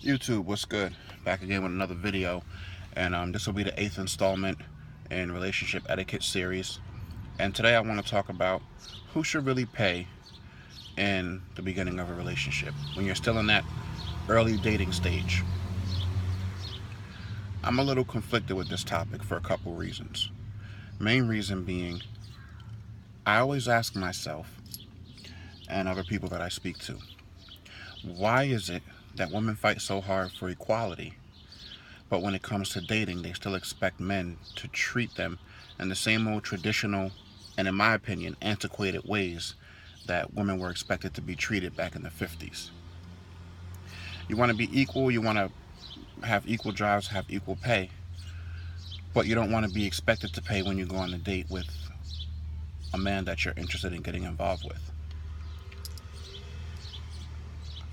YouTube, what's good? Back again with another video, and this will be the 8th installment in relationship etiquette series. And today I want to talk about who should really pay in the beginning of a relationship when you're still in that early dating stage. I'm a little conflicted with this topic for a couple reasons. Main reason being, I always ask myself and other people that I speak to, why is it that women fight so hard for equality, but when it comes to dating, they still expect men to treat them in the same old traditional and, in my opinion, antiquated ways that women were expected to be treated back in the 50s? You want to be equal, you want to have equal jobs, have equal pay, but you don't want to be expected to pay when you go on a date with a man that you're interested in getting involved with.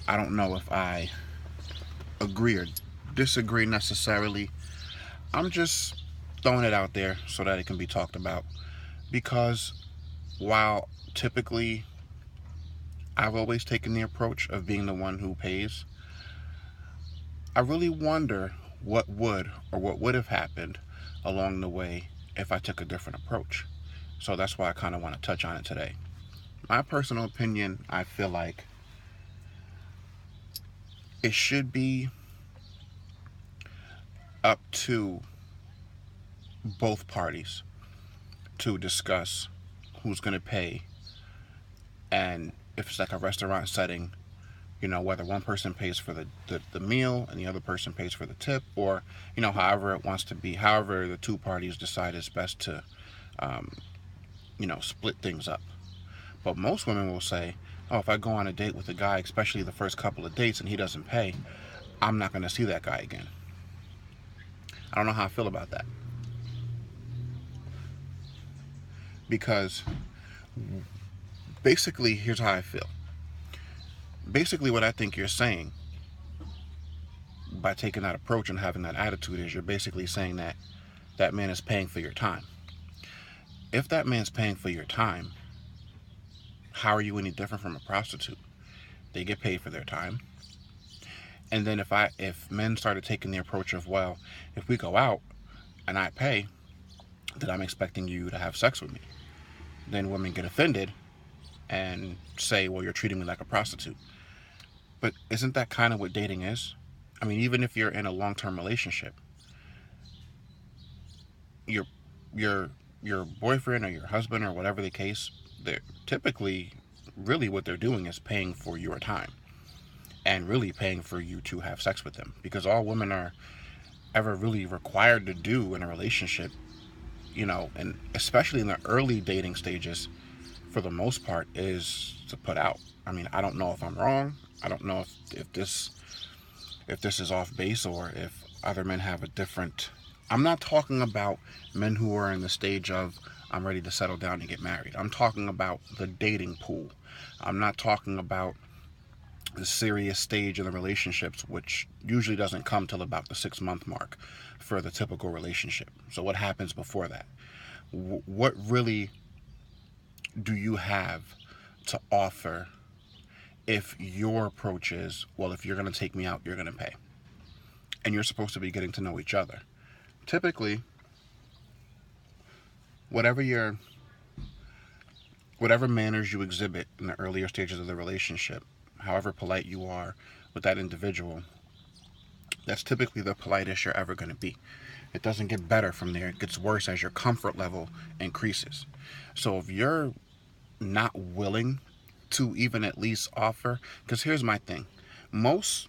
I don't know if I agree or disagree necessarily. I'm just throwing it out there so that it can be talked about. Because while typically I've always taken the approach of being the one who pays, I really wonder what would have happened along the way if I took a different approach. So that's why I kind of want to touch on it today. My personal opinion, I feel like it should be up to both parties to discuss who's going to pay, and if it's like a restaurant setting, whether one person pays for the meal and the other person pays for the tip, or however it wants to be, however the two parties decide it's best to split things up. But most women will say, oh, if I go on a date with a guy, especially the first couple of dates, and he doesn't pay, I'm not going to see that guy again. I don't know how I feel about that. Because basically, here's how I feel. Basically, what I think you're saying by taking that approach and having that attitude is you're basically saying that that man is paying for your time. If that man's paying for your time, how are you any different from a prostitute? They get paid for their time. And then if men started taking the approach of, well, if we go out and I pay, then I'm expecting you to have sex with me, then women get offended and say, well, you're treating me like a prostitute. But isn't that kind of what dating is? I mean, even if you're in a long-term relationship, your your boyfriend or your husband or whatever the case, they're typically, really what they're doing is paying for your time and really paying for you to have sex with them. Because all women are ever really required to do in a relationship, and especially in the early dating stages, for the most part, is to put out. I mean, I don't know if I'm wrong. I don't know if this is off base, or if other men have a different. I'm not talking about men who are in the stage of I'm ready to settle down and get married. I'm talking about the dating pool. I'm not talking about the serious stage of the relationships, which usually doesn't come till about the 6-month mark for the typical relationship. So what happens before that? What really do you have to offer if your approach is, well, if you're going to take me out, you're going to pay? And you're supposed to be getting to know each other. Typically, whatever manners you exhibit in the earlier stages of the relationship, however polite you are with that individual, that's typically the politest you're ever going to be. It doesn't get better from there. It gets worse as your comfort level increases. So if you're not willing to even at least offer, because here's my thing. Most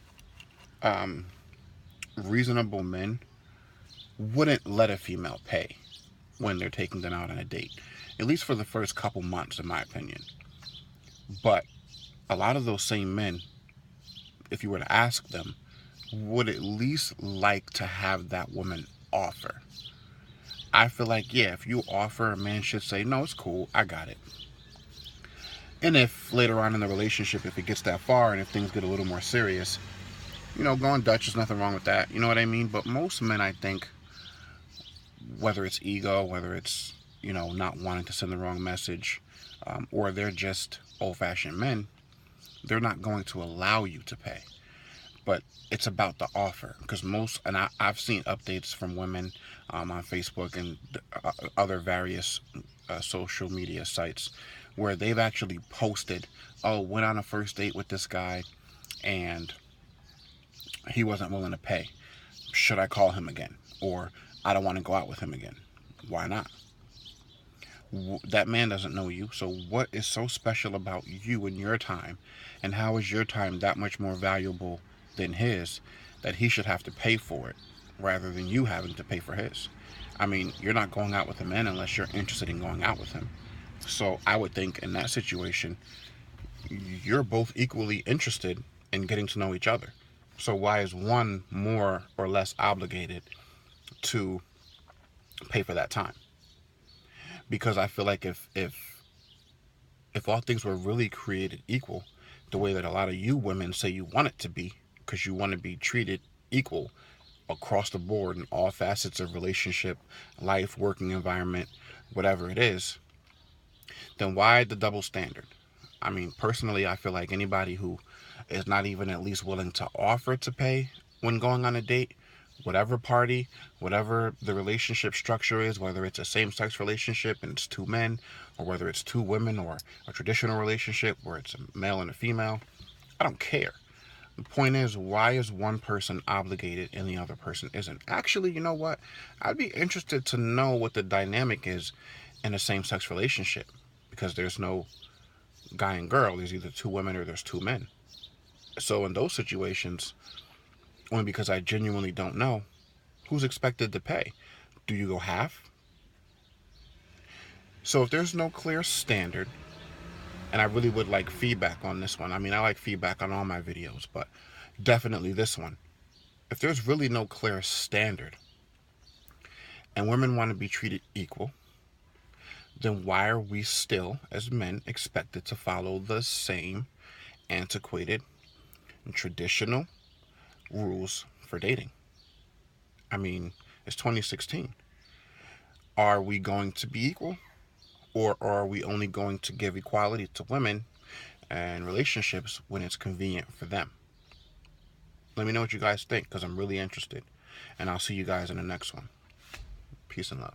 reasonable men wouldn't let a female pay when they're taking them out on a date, at least for the first couple months, in my opinion. But a lot of those same men, if you were to ask them, would at least like to have that woman offer. I feel like, yeah, if you offer, a man should say, no, it's cool, I got it. And if later on in the relationship, if it gets that far and if things get a little more serious, going Dutch, there's nothing wrong with that. You know what I mean? But most men, I think, whether it's ego, whether it's, not wanting to send the wrong message, or they're just old-fashioned men, they're not going to allow you to pay. but it's about the offer. Because I've seen updates from women on Facebook and other various social media sites where they've actually posted, oh, went on a first date with this guy and he wasn't willing to pay. Should I call him again? Or I don't want to go out with him again. Why not? That man doesn't know you, so what is so special about you and your time, and how is your time that much more valuable than his that he should have to pay for it rather than you having to pay for his? I mean, you're not going out with a man unless you're interested in going out with him. So I would think in that situation, you're both equally interested in getting to know each other. So why is one more or less obligated to pay for that time? Because I feel like if all things were really created equal, the way that a lot of you women say you want it to be, because you want to be treated equal across the board in all facets of relationship, life, working environment, whatever it is, then why the double standard? I mean, personally, I feel like anybody who is not even at least willing to offer to pay when going on a date, whatever party, whatever the relationship structure is, whether it's a same-sex relationship and it's two men, or whether it's two women, or a traditional relationship where it's a male and a female, I don't care. The point is, why is one person obligated and the other person isn't? Actually, you know what? I'd be interested to know what the dynamic is in a same-sex relationship, because there's no guy and girl. There's either two women or there's two men. So in those situations, only because I genuinely don't know, who's expected to pay? Do you go half? So if there's no clear standard, and I really would like feedback on this one. I mean, I like feedback on all my videos, but definitely this one. If there's really no clear standard and women want to be treated equal, then why are we still, as men, expected to follow the same antiquated and traditional rules for dating? I mean, it's 2016. Are we going to be equal? Or are we only going to give equality to women and relationships when it's convenient for them? Let me know what you guys think, because I'm really interested. And I'll see you guys in the next one. Peace and love.